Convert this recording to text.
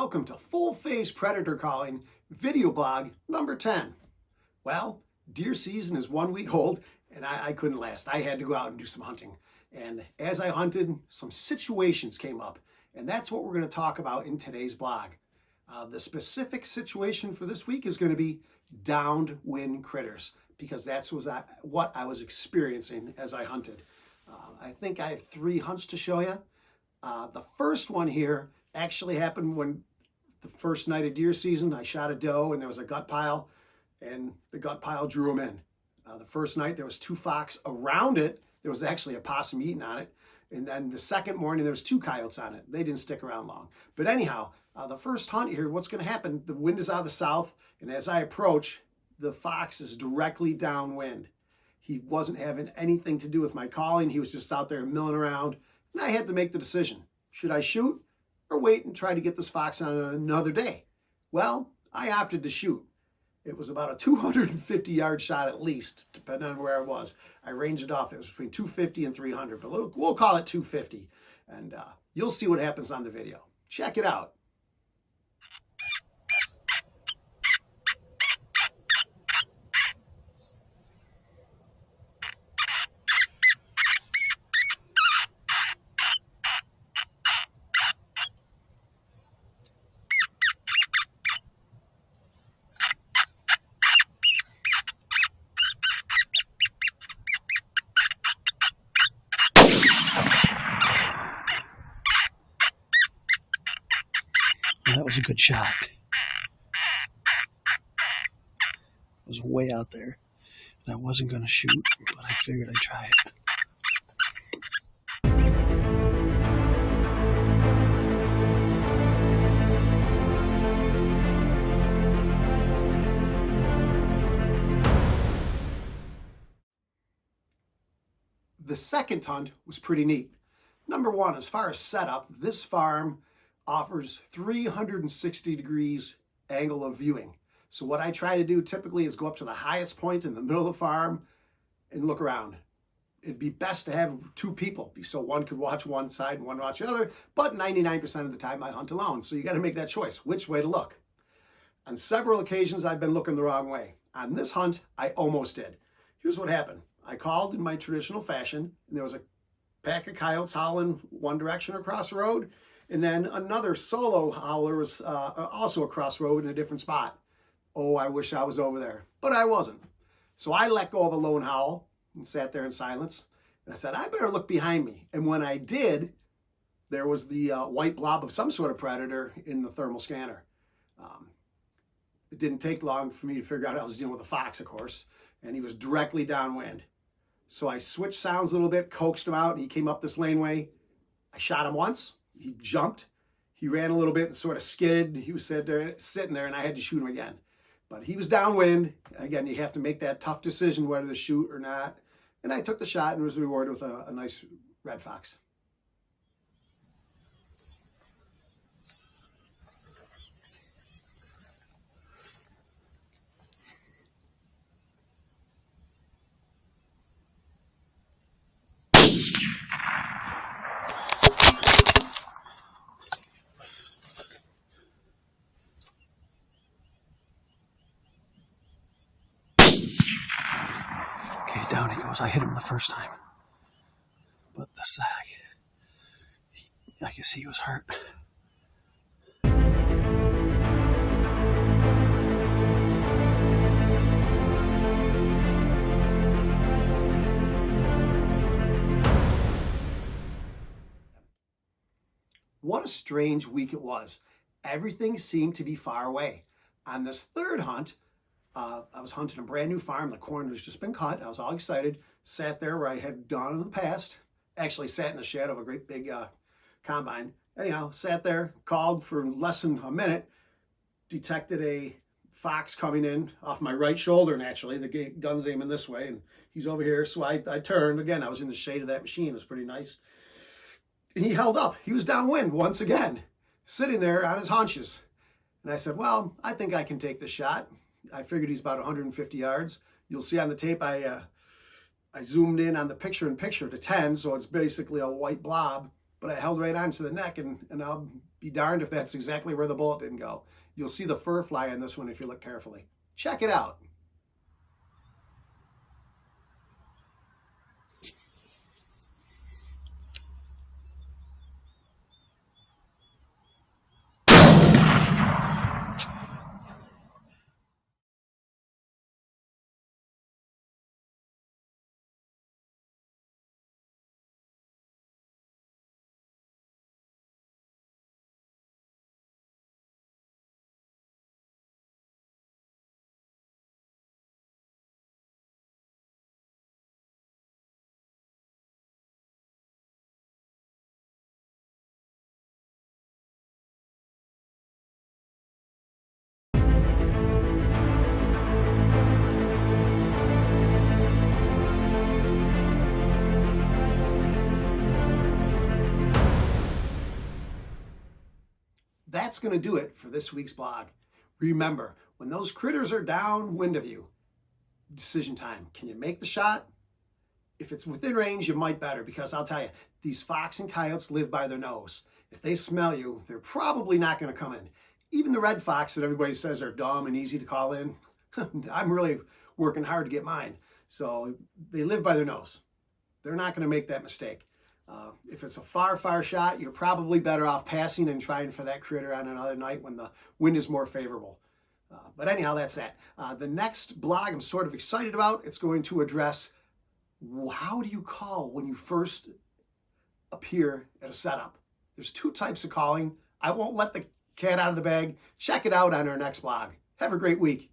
welcome to Full Phase Predator Calling video blog number 10. Well, deer season is 1 week old and I couldn't last. I had to go out and do some hunting. And as I hunted, some situations came up, and that's what we're going to talk about in today's blog. The specific situation for this week is going to be downwind critters, because that's what I was experiencing as I hunted. I think I have 3 hunts to show you. The first one here actually happened when the first night of deer season. I shot a doe and there was a gut pile, and the gut pile drew them in. The first night there was 2 fox around it. There was actually a possum eating on it. And then the second morning there was 2 coyotes on it. They didn't stick around long. But anyhow, the first hunt here, what's going to happen, the wind is out of the south, and as I approach, the fox is directly downwind. He wasn't having anything to do with my calling. He was just out there milling around. And I had to make the decision. Should I shoot or wait and try to get this fox on another day? Well, I opted to shoot. It was about a 250-yard shot at least, depending on where I was. I ranged it off. It was between 250 and 300, but we'll call it 250. And you'll see what happens on the video. Check it out. That was a good shot. It was way out there, and I wasn't going to shoot, but I figured I'd try it. The second hunt was pretty neat. Number one, as far as setup, this farm offers 360 degrees angle of viewing. So what I try to do typically is go up to the highest point in the middle of the farm and look around. It'd be best to have 2 people, so one could watch one side and one watch the other, but 99% of the time I hunt alone. So you got to make that choice, which way to look. On several occasions I've been looking the wrong way. On this hunt, I almost did. Here's what happened. I called in my traditional fashion, and there was a pack of coyotes howling one direction across the road, and then another solo howler was also across the road in a different spot. Oh, I wish I was over there, but I wasn't. So I let go of a lone howl and sat there in silence. And I said, I better look behind me. And when I did, there was the white blob of some sort of predator in the thermal scanner. It didn't take long for me to figure out I was dealing with a fox, of course, and he was directly downwind. So I switched sounds a little bit, coaxed him out, and he came up this laneway. I shot him once. He jumped. He ran a little bit and sort of skidded. He was sitting there, and I had to shoot him again. But he was downwind. Again, you have to make that tough decision whether to shoot or not. And I took the shot and was rewarded with a nice red fox. Down he goes. I hit him the first time, but the sag, I could see he was hurt. What a strange week it was. Everything seemed to be far away. On this third hunt, I was hunting a brand new farm. The corn has just been cut. I was all excited. Sat there where I had gone in the past. Actually sat in the shadow of a great big combine. Anyhow, sat there, called for less than a minute, detected a fox coming in off my right shoulder naturally. The gun's aiming this way, and he's over here. So I turned. Again, I was in the shade of that machine. It was pretty nice. And he held up. He was downwind once again, sitting there on his haunches. And I said, well, I think I can take the shot. I figured he's about 150 yards. You'll see on the tape I zoomed in on the picture-in-picture to 10, so it's basically a white blob, but I held right onto the neck, and I'll be darned if that's exactly where the bullet didn't go. You'll see the fur fly on this one if you look carefully. Check it out. That's going to do it for this week's blog. Remember, when those critters are downwind of you, decision time. Can you make the shot? If it's within range, you might better, because I'll tell you, these fox and coyotes live by their nose. If they smell you, they're probably not going to come in. Even the red fox that everybody says are dumb and easy to call in, I'm really working hard to get mine. So they live by their nose. They're not going to make that mistake. If it's a far, far shot, you're probably better off passing and trying for that critter on another night when the wind is more favorable. But anyhow, that's that. The next blog I'm sort of excited about. It's going to address how do you call when you first appear at a setup. There's two types of calling. I won't let the cat out of the bag. Check it out on our next blog. Have a great week.